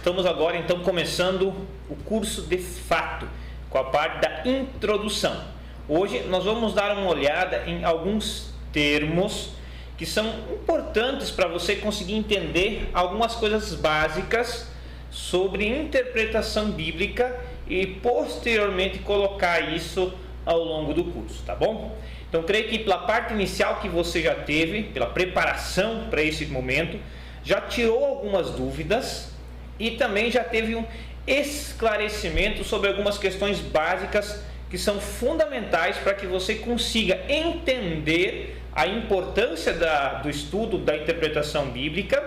Estamos agora então começando o curso de fato, com a parte da introdução. Hoje nós vamos dar uma olhada em alguns termos que são importantes para você conseguir entender algumas coisas básicas sobre interpretação bíblica e posteriormente colocar isso ao longo do curso, tá bom? Então creio que pela parte inicial que você já teve, pela preparação para esse momento, já tirou algumas dúvidas e também já teve um esclarecimento sobre algumas questões básicas que são fundamentais para que você consiga entender a importância do estudo da interpretação bíblica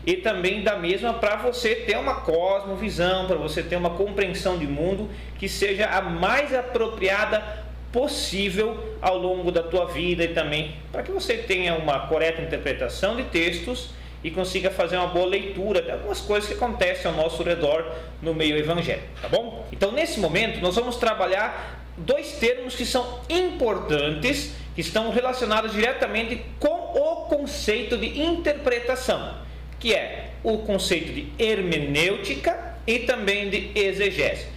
e também da mesma para você ter uma cosmovisão, para você ter uma compreensão de mundo que seja a mais apropriada possível ao longo da tua vida e também para que você tenha uma correta interpretação de textos e consiga fazer uma boa leitura de algumas coisas que acontecem ao nosso redor no meio evangélico, tá bom? Então nesse momento nós vamos trabalhar dois termos que são importantes, que estão relacionados diretamente com o conceito de interpretação, que é o conceito de hermenêutica e também de exegese.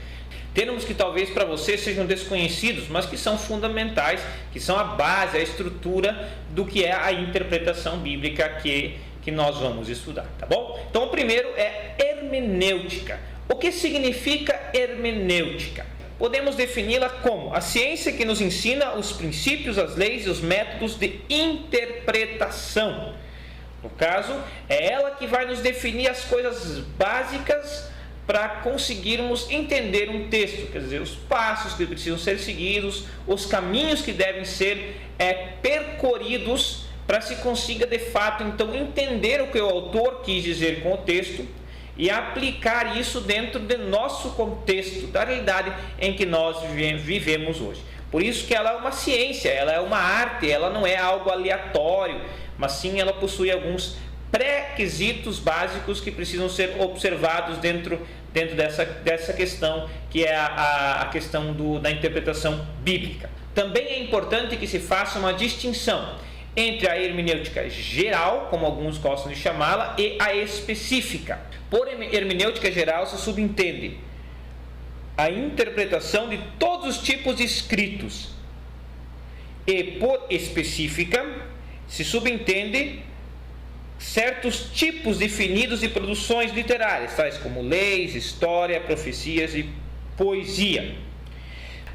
Termos que talvez para você sejam desconhecidos, mas que são fundamentais, que são a base, a estrutura do que é a interpretação bíblica que nós vamos estudar, tá bom? Então o primeiro é hermenêutica. O que significa hermenêutica? Podemos defini-la como a ciência que nos ensina os princípios, as leis e os métodos de interpretação. No caso, é ela que vai nos definir as coisas básicas para conseguirmos entender um texto, quer dizer, os passos que precisam ser seguidos, os caminhos que devem ser percorridos para se consiga de fato então entender o que o autor quis dizer com o texto e aplicar isso dentro do nosso contexto, da realidade em que nós vivemos hoje. Por isso que ela é uma ciência, ela é uma arte, ela não é algo aleatório, mas sim ela possui alguns pré-requisitos básicos que precisam ser observados dentro dessa questão, que é a questão da interpretação bíblica. Também é importante que se faça uma distinção entre a hermenêutica geral, como alguns gostam de chamá-la, e a específica. Por hermenêutica geral se subentende a interpretação de todos os tipos de escritos, e por específica se subentende certos tipos definidos de produções literárias, tais como leis, história, profecias e poesia.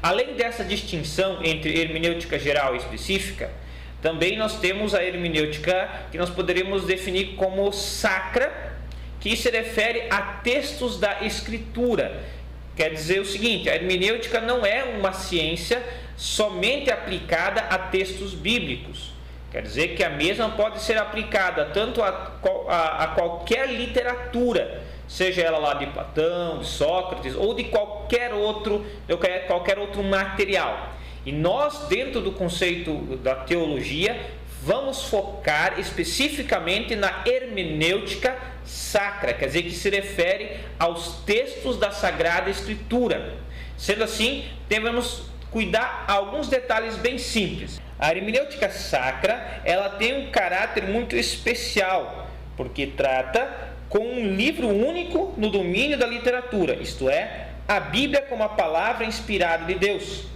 Além dessa distinção entre hermenêutica geral e específica, também nós temos a hermenêutica que nós poderíamos definir como sacra, que se refere a textos da Escritura. Quer dizer o seguinte, a hermenêutica não é uma ciência somente aplicada a textos bíblicos. Quer dizer que a mesma pode ser aplicada tanto a qualquer literatura, seja ela lá de Platão, de Sócrates ou de qualquer outro material. E nós, dentro do conceito da teologia, vamos focar especificamente na hermenêutica sacra, quer dizer, que se refere aos textos da Sagrada Escritura. Sendo assim, devemos cuidar alguns detalhes bem simples. A hermenêutica sacra, ela tem um caráter muito especial, porque trata com um livro único no domínio da literatura, isto é, a Bíblia como a palavra inspirada de Deus.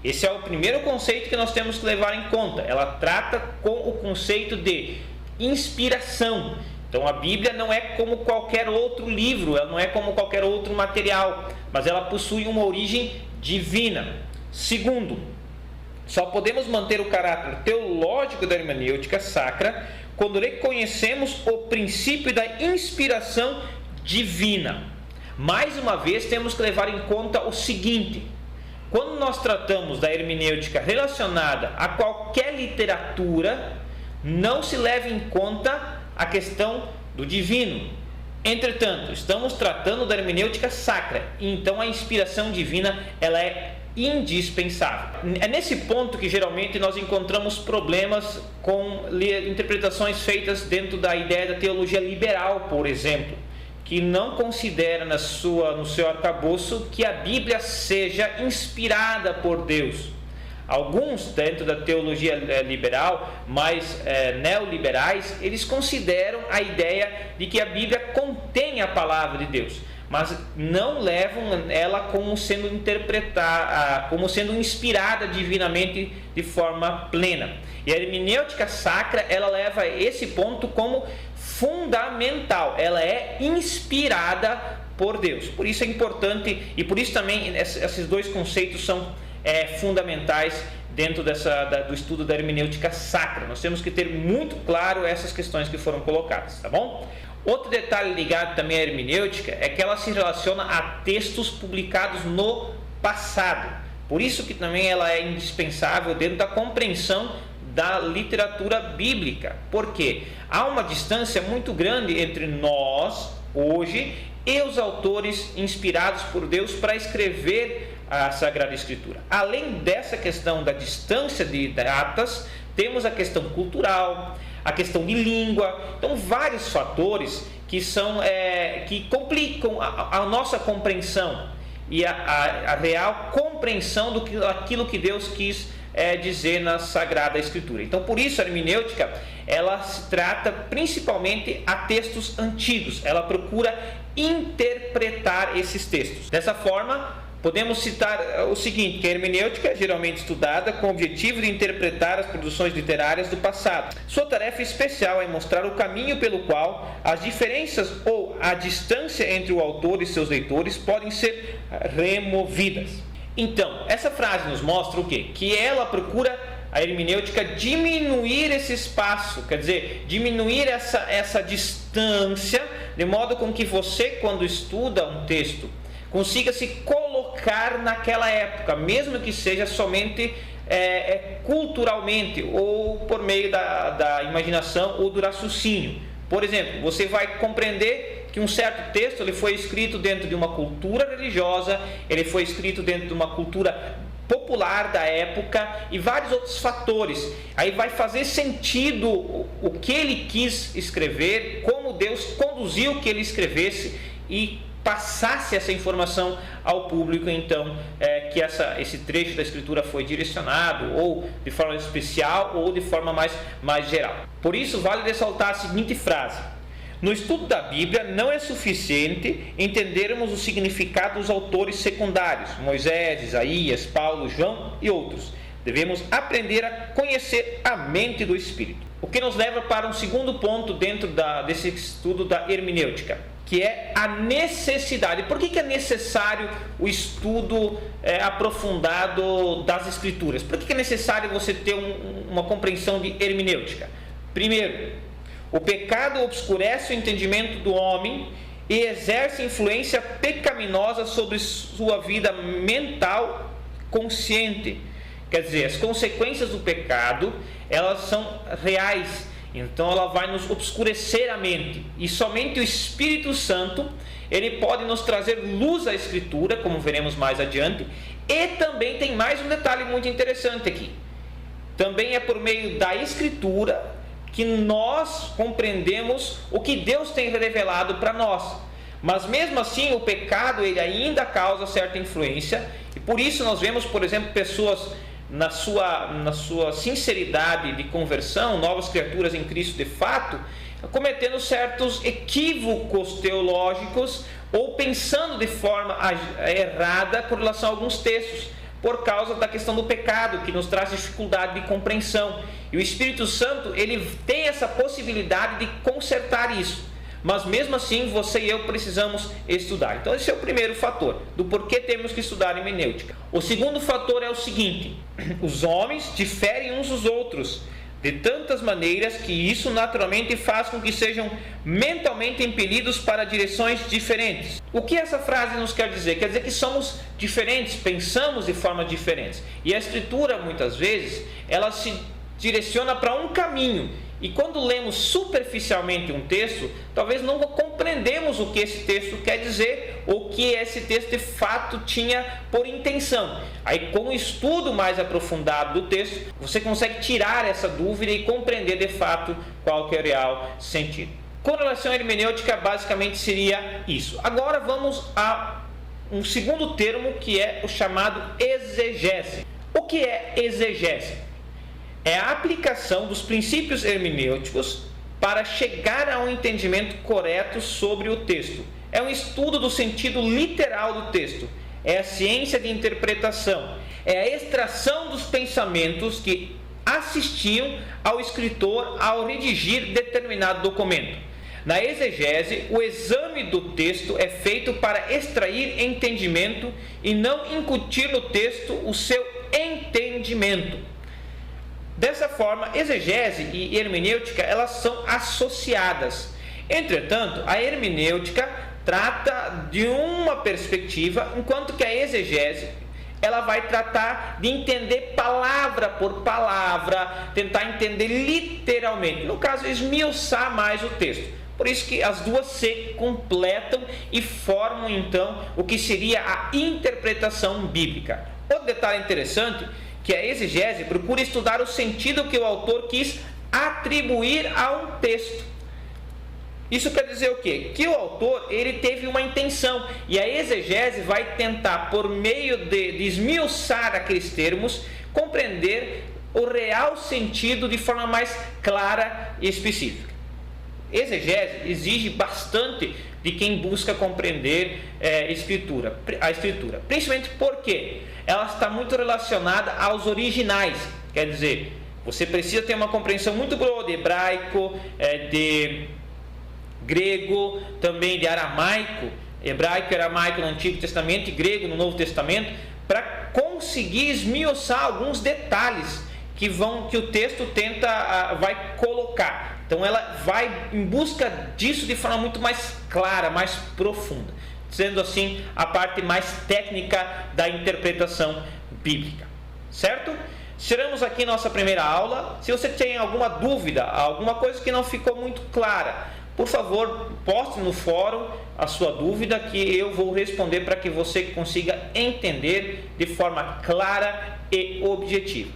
Esse é o primeiro conceito que nós temos que levar em conta. Ela trata com o conceito de inspiração. Então a Bíblia não é como qualquer outro livro, ela não é como qualquer outro material, mas ela possui uma origem divina. Segundo, só podemos manter o caráter teológico da hermenêutica sacra quando reconhecemos o princípio da inspiração divina. Mais uma vez, temos que levar em conta o seguinte: quando nós tratamos da hermenêutica relacionada a qualquer literatura, não se leva em conta a questão do divino. Entretanto, estamos tratando da hermenêutica sacra, e então a inspiração divina ela é indispensável. É nesse ponto que geralmente nós encontramos problemas com interpretações feitas dentro da ideia da teologia liberal, por exemplo, que não considera no seu arcabouço que a Bíblia seja inspirada por Deus. Alguns, dentro da teologia liberal, mais neoliberais, eles consideram a ideia de que a Bíblia contém a palavra de Deus, mas não levam ela como sendo interpretada, como sendo inspirada divinamente de forma plena. E a hermenêutica sacra, ela leva esse ponto como fundamental, ela é inspirada por Deus. Por isso é importante, e por isso também esses dois conceitos são fundamentais dentro do estudo da hermenêutica sacra. Nós temos que ter muito claro essas questões que foram colocadas, tá bom? Outro detalhe ligado também à hermenêutica é que ela se relaciona a textos publicados no passado. Por isso que também ela é indispensável dentro da compreensão da literatura bíblica. Porque há uma distância muito grande entre nós, hoje, e os autores inspirados por Deus para escrever a Sagrada Escritura. Além dessa questão da distância de datas, temos a questão cultural, a questão de língua. Então, vários fatores que complicam a nossa compreensão e a real compreensão daquilo que Deus quis dizer na Sagrada Escritura. Então, por isso a hermenêutica, ela se trata principalmente a textos antigos. Ela procura interpretar esses textos. Dessa forma, podemos citar o seguinte, que a hermenêutica é geralmente estudada com o objetivo de interpretar as produções literárias do passado. Sua tarefa especial é mostrar o caminho pelo qual as diferenças ou a distância entre o autor e seus leitores podem ser removidas. Então, essa frase nos mostra o quê? Que ela procura, a hermenêutica, diminuir esse espaço, quer dizer, diminuir essa distância, de modo com que você, quando estuda um texto, consiga se colocar naquela época, mesmo que seja somente culturalmente, ou por meio da imaginação ou do raciocínio. Por exemplo, você vai compreender que um certo texto ele foi escrito dentro de uma cultura religiosa, ele foi escrito dentro de uma cultura popular da época e vários outros fatores. Aí vai fazer sentido o que ele quis escrever, como Deus conduziu que ele escrevesse e passasse essa informação ao público, então, que esse trecho da Escritura foi direcionado, ou de forma especial, ou de forma mais geral. Por isso, vale ressaltar a seguinte frase: no estudo da Bíblia, não é suficiente entendermos o significado dos autores secundários, Moisés, Isaías, Paulo, João e outros. Devemos aprender a conhecer a mente do Espírito. O que nos leva para um segundo ponto dentro desse estudo da hermenêutica, que é a necessidade. Por que é necessário o estudo aprofundado das Escrituras? Por que é necessário você ter uma compreensão de hermenêutica? Primeiro, o pecado obscurece o entendimento do homem e exerce influência pecaminosa sobre sua vida mental consciente. Quer dizer, as consequências do pecado, elas são reais. Então ela vai nos obscurecer a mente. E somente o Espírito Santo, ele pode nos trazer luz à Escritura, como veremos mais adiante. E também tem mais um detalhe muito interessante aqui. Também é por meio da Escritura que nós compreendemos o que Deus tem revelado para nós. Mas mesmo assim, o pecado ele ainda causa certa influência. E por isso nós vemos, por exemplo, pessoas na sua sinceridade de conversão, novas criaturas em Cristo de fato, cometendo certos equívocos teológicos ou pensando de forma errada com relação a alguns textos, por causa da questão do pecado, que nos traz dificuldade de compreensão. E o Espírito Santo, ele tem essa possibilidade de consertar isso. Mas mesmo assim, você e eu precisamos estudar. Então esse é o primeiro fator, do porquê temos que estudar hermenêutica. O segundo fator é o seguinte: os homens diferem uns dos outros, de tantas maneiras que isso naturalmente faz com que sejam mentalmente impelidos para direções diferentes. O que essa frase nos quer dizer? Quer dizer que somos diferentes, pensamos de forma diferente. E a Escritura, muitas vezes, ela se direciona para um caminho. E quando lemos superficialmente um texto, talvez não compreendemos o que esse texto quer dizer, ou o que esse texto de fato tinha por intenção. Aí, com o estudo mais aprofundado do texto, você consegue tirar essa dúvida e compreender de fato qual que é o real sentido. Com relação à hermenêutica, basicamente seria isso. Agora vamos a um segundo termo, que é o chamado exegese. O que é exegese? É a aplicação dos princípios hermenêuticos para chegar a um entendimento correto sobre o texto. É um estudo do sentido literal do texto. É a ciência de interpretação. É a extração dos pensamentos que assistiam ao escritor ao redigir determinado documento. Na exegese, o exame do texto é feito para extrair entendimento e não incutir no texto o seu entendimento. Dessa forma, exegese e hermenêutica, elas são associadas. Entretanto, a hermenêutica trata de uma perspectiva, enquanto que a exegese ela vai tratar de entender palavra por palavra, tentar entender literalmente, no caso, esmiuçar mais o texto. Por isso que as duas se completam e formam, então, o que seria a interpretação bíblica. Outro detalhe interessante, que a exegese procura estudar o sentido que o autor quis atribuir a um texto. Isso quer dizer o quê? Que o autor ele teve uma intenção, e a exegese vai tentar, por meio de esmiuçar aqueles termos, compreender o real sentido de forma mais clara e específica. Exegese exige bastante de quem busca compreender a escritura, principalmente porque ela está muito relacionada aos originais. Quer dizer, você precisa ter uma compreensão muito boa de hebraico, de grego, também de aramaico, hebraico e aramaico no Antigo Testamento e grego no Novo Testamento, para conseguir esmiuçar alguns detalhes que o texto vai colocar. Então ela vai em busca disso de forma muito mais clara, mais profunda, sendo assim a parte mais técnica da interpretação bíblica, certo? Tiramos aqui nossa primeira aula. Se você tem alguma dúvida, alguma coisa que não ficou muito clara, por favor, poste no fórum a sua dúvida, que eu vou responder para que você consiga entender de forma clara e objetiva.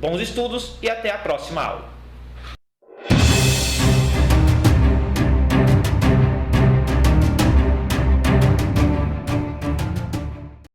Bons estudos e até a próxima aula.